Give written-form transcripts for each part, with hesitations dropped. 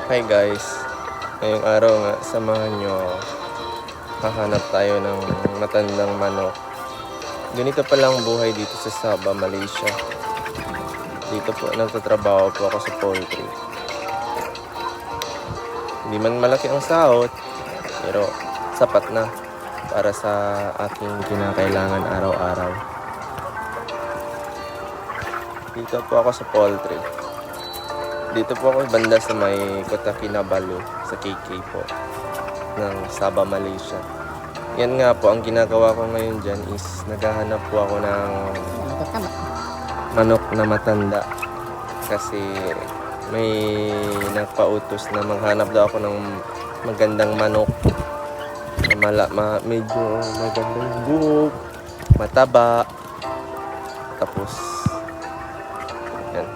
Hi guys, ngayong araw nga, samahan nyo ako. Hahanap tayo ng matandang manok. Ganito palang buhay dito sa Sabah, Malaysia. Dito po, nagtatrabaho po ako sa poultry. Hindi man malaki ang sahod, pero sapat na para sa aking kinakailangan araw-araw. Dito po ako sa poultry. Dito po ako banda sa may Kota Kinabalu sa KK po ng Sabah, Malaysia. Yan nga po, ang ginagawa ko ngayon dyan is naghahanap po ako ng manok na matanda. Kasi may nagpautos na maghanap daw ako ng magandang manok. Medyo magandang buhok, mataba. Tapos, yan.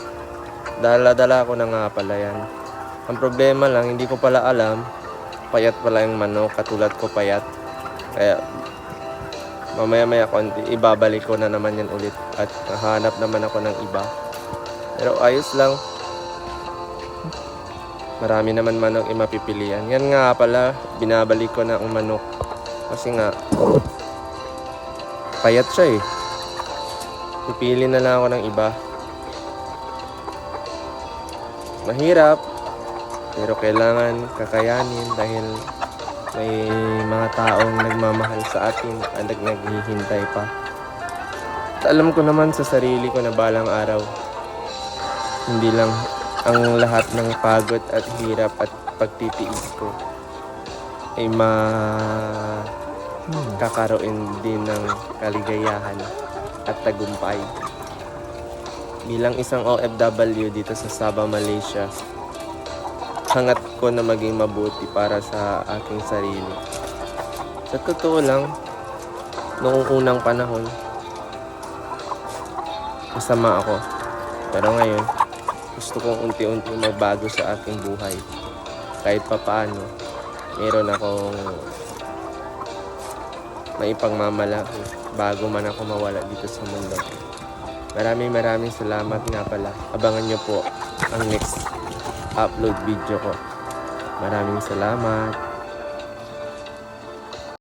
Dala-dala ko na nga pala yan. Ang problema lang, hindi ko pala alam, payat pala yung manok, katulad ko payat. Kaya, mamaya-maya konti, ibabalik ko na naman yan ulit. At hahanap naman ako ng iba. Pero ayos lang. Marami naman manok mapipilian. Yan nga pala, binabalik ko na ang manok. Kasi nga, payat siya eh. Pipili na lang ako ng iba. Mahirap, pero kailangan kakayanin dahil may mga taong nagmamahal sa atin at naghihintay pa. At alam ko naman sa sarili ko na balang araw, hindi lang ang lahat ng pagod at hirap at pagtitiis ko ay kakaroon din ng kaligayahan at tagumpay. Bilang isang OFW dito sa Sabah, Malaysia, hangat ko na maging mabuti para sa aking sarili. Sa totoo lang, noong unang panahon, masama ako. Pero ngayon, gusto kong unti-unti magbago sa aking buhay. Kahit papaano, meron akong maipagmamalaki bago man ako mawala dito sa mundo. Maraming salamat nga pala. Abangan nyo po ang next upload video ko. Maraming salamat.